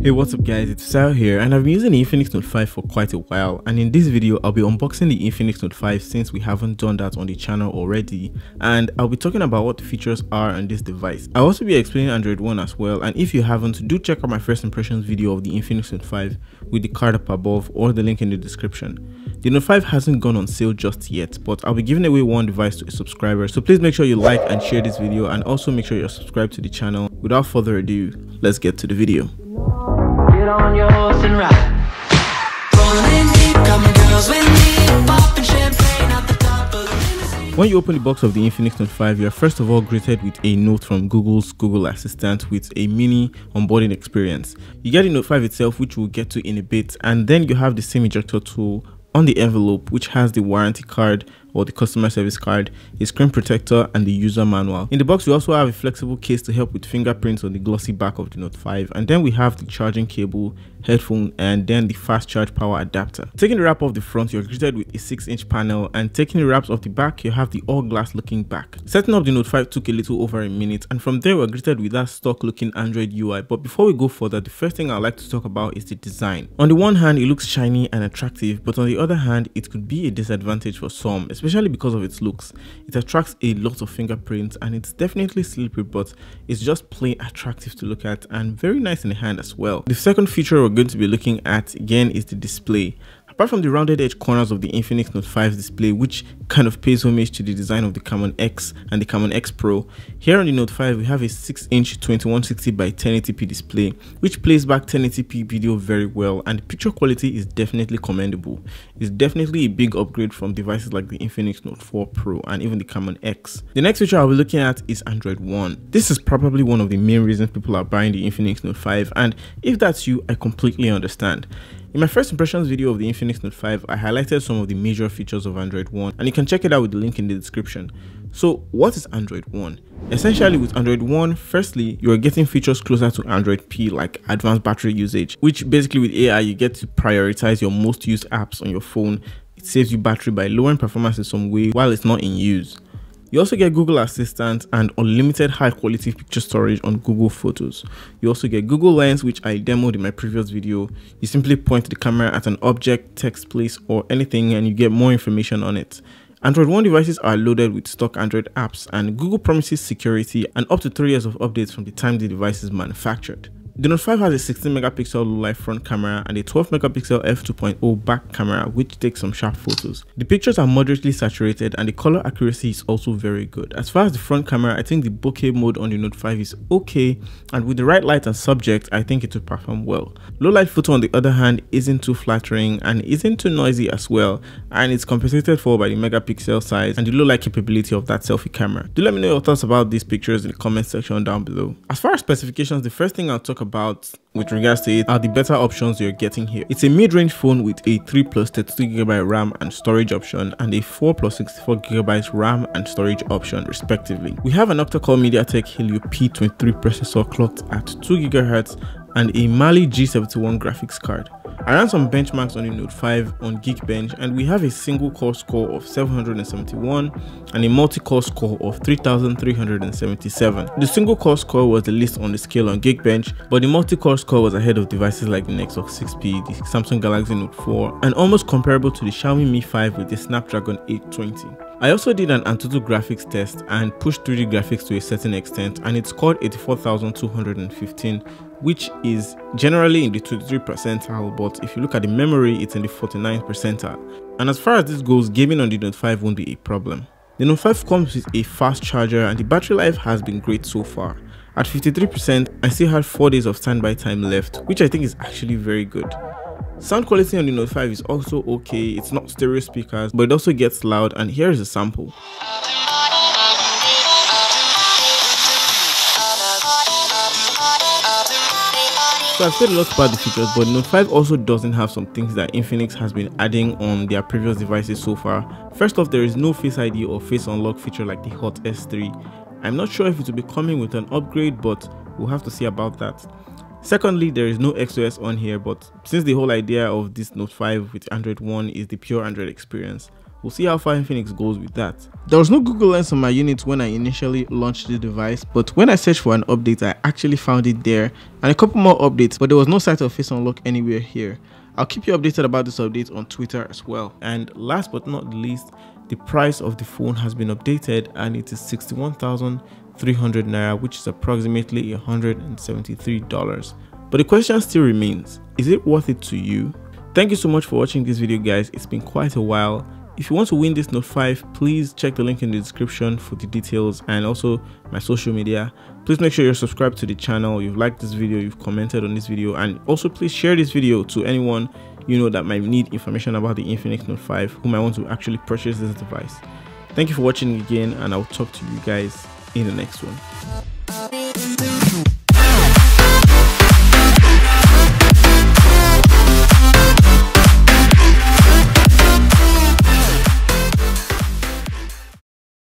Hey, what's up guys, it's Fisayo here, and I've been using the Infinix Note 5 for quite a while, and in this video I'll be unboxing the Infinix Note 5 since we haven't done that on the channel already, and I'll be talking about what the features are on this device. I'll also be explaining Android One as well, and if you haven't, do check out my first impressions video of the Infinix Note 5 with the card up above or the link in the description. The Note 5 hasn't gone on sale just yet, but I'll be giving away one device to a subscriber, so please make sure you like and share this video, and also make sure you're subscribed to the channel. Without further ado, let's get to the video. Get on your horse and ride. Rolling deep, coming girls with me, popping champagne at the top of the limousine. When you open the box of the Infinix Note 5, you are first of all greeted with a note from Google's Google Assistant with a mini onboarding experience. You get the Note 5 itself, which we'll get to in a bit, and then you have the SIM ejector tool on the envelope, which has the warranty card or the customer service card, a screen protector, and the user manual. In the box, we also have a flexible case to help with fingerprints on the glossy back of the Note 5, and then we have the charging cable, headphone, and then the fast charge power adapter. Taking the wrap off the front, you're greeted with a 6-inch panel, and taking the wraps off the back, you have the all glass looking back. Setting up the Note 5 took a little over a minute, and from there we're greeted with that stock looking Android UI. But before we go further, the first thing I'd like to talk about is the design. On the one hand, it looks shiny and attractive, but on the other hand, it could be a disadvantage for some, especially because of its looks. It attracts a lot of fingerprints, and it's definitely slippery, but it's just plain attractive to look at and very nice in the hand as well. The second feature we're going to be looking at again is the display. Apart from the rounded edge corners of the Infinix Note 5 display, which kind of pays homage to the design of the Camon X and the Camon X Pro, here on the Note 5 we have a 6-inch 2160 by 1080p display, which plays back 1080p video very well, and the picture quality is definitely commendable. It's definitely a big upgrade from devices like the Infinix Note 4 Pro and even the Camon X. The next feature I'll be looking at is Android One. This is probably one of the main reasons people are buying the Infinix Note 5, and if that's you, I completely understand. In my first impressions video of the Infinix Note 5, I highlighted some of the major features of Android One, and you can check it out with the link in the description. So what is Android One? Essentially, with Android One, firstly, you are getting features closer to Android P, like advanced battery usage, which basically with AI, you get to prioritize your most used apps on your phone. It saves you battery by lowering performance in some way while it's not in use. You also get Google Assistant and unlimited high quality picture storage on Google Photos. You also get Google Lens, which I demoed in my previous video. You simply point the camera at an object, text, place, or anything, and you get more information on it. Android One devices are loaded with stock Android apps, and Google promises security and up to 3 years of updates from the time the device is manufactured. The Note 5 has a 16 megapixel low-light front camera and a 12 megapixel f2.0 back camera, which takes some sharp photos. The pictures are moderately saturated, and the color accuracy is also very good. As far as the front camera, I think the bokeh mode on the Note 5 is okay, and with the right light and subject, I think it will perform well. Low-light photo, on the other hand, isn't too flattering and isn't too noisy as well, and it's compensated for by the megapixel size and the low-light capability of that selfie camera. Do let me know your thoughts about these pictures in the comment section down below. As far as specifications, the first thing I'll talk about with regards to it are the better options you're getting here. It's a mid-range phone with a 3 plus 32GB RAM and storage option and a 4 plus 64GB RAM and storage option respectively. We have an octa-core MediaTek Helio P23 processor clocked at 2GHz and a Mali G71 graphics card. I ran some benchmarks on the Note 5 on Geekbench, and we have a single core score of 771 and a multi-core score of 3377. The single core score was the least on the scale on Geekbench, but the multi-core score was ahead of devices like the Nexus 6P, the Samsung Galaxy Note 4, and almost comparable to the Xiaomi Mi 5 with the Snapdragon 820. I also did an Antutu graphics test and pushed 3D graphics to a certain extent, and it scored 84,215, which is generally in the 23 percentile, but if you look at the memory, it's in the 49th percentile. And as far as this goes, gaming on the Note 5 won't be a problem. The Note 5 comes with a fast charger, and the battery life has been great so far. At 53%, I still had 4 days of standby time left, which I think is actually very good. Sound quality on the Note 5 is also okay. It's not stereo speakers, but it also gets loud, and here is a sample. So I've said a lot about the features, but Note 5 also doesn't have some things that Infinix has been adding on their previous devices so far. First off, there is no Face ID or Face Unlock feature like the Hot S3. I'm not sure if it will be coming with an upgrade, but we'll have to see about that. Secondly, there is no XOS on here, but since the whole idea of this Note 5 with Android One is the pure Android experience, we'll see how far Infinix goes with that. There was no Google Lens on my unit when I initially launched the device, but when I searched for an update, I actually found it there, and a couple more updates, but there was no sight of Face Unlock anywhere here. I'll keep you updated about this update on Twitter as well. And last but not least, the price of the phone has been updated and it is 61,300 Naira, which is approximately $173. But the question still remains, is it worth it to you? Thank you so much for watching this video, guys. It's been quite a while. If you want to win this Note 5, please check the link in the description for the details and also my social media. Please make sure you're subscribed to the channel, you've liked this video, you've commented on this video, and also please share this video to anyone you know that might need information about the Infinix Note 5 who might want to actually purchase this device. Thank you for watching again, and I'll talk to you guys in the next one.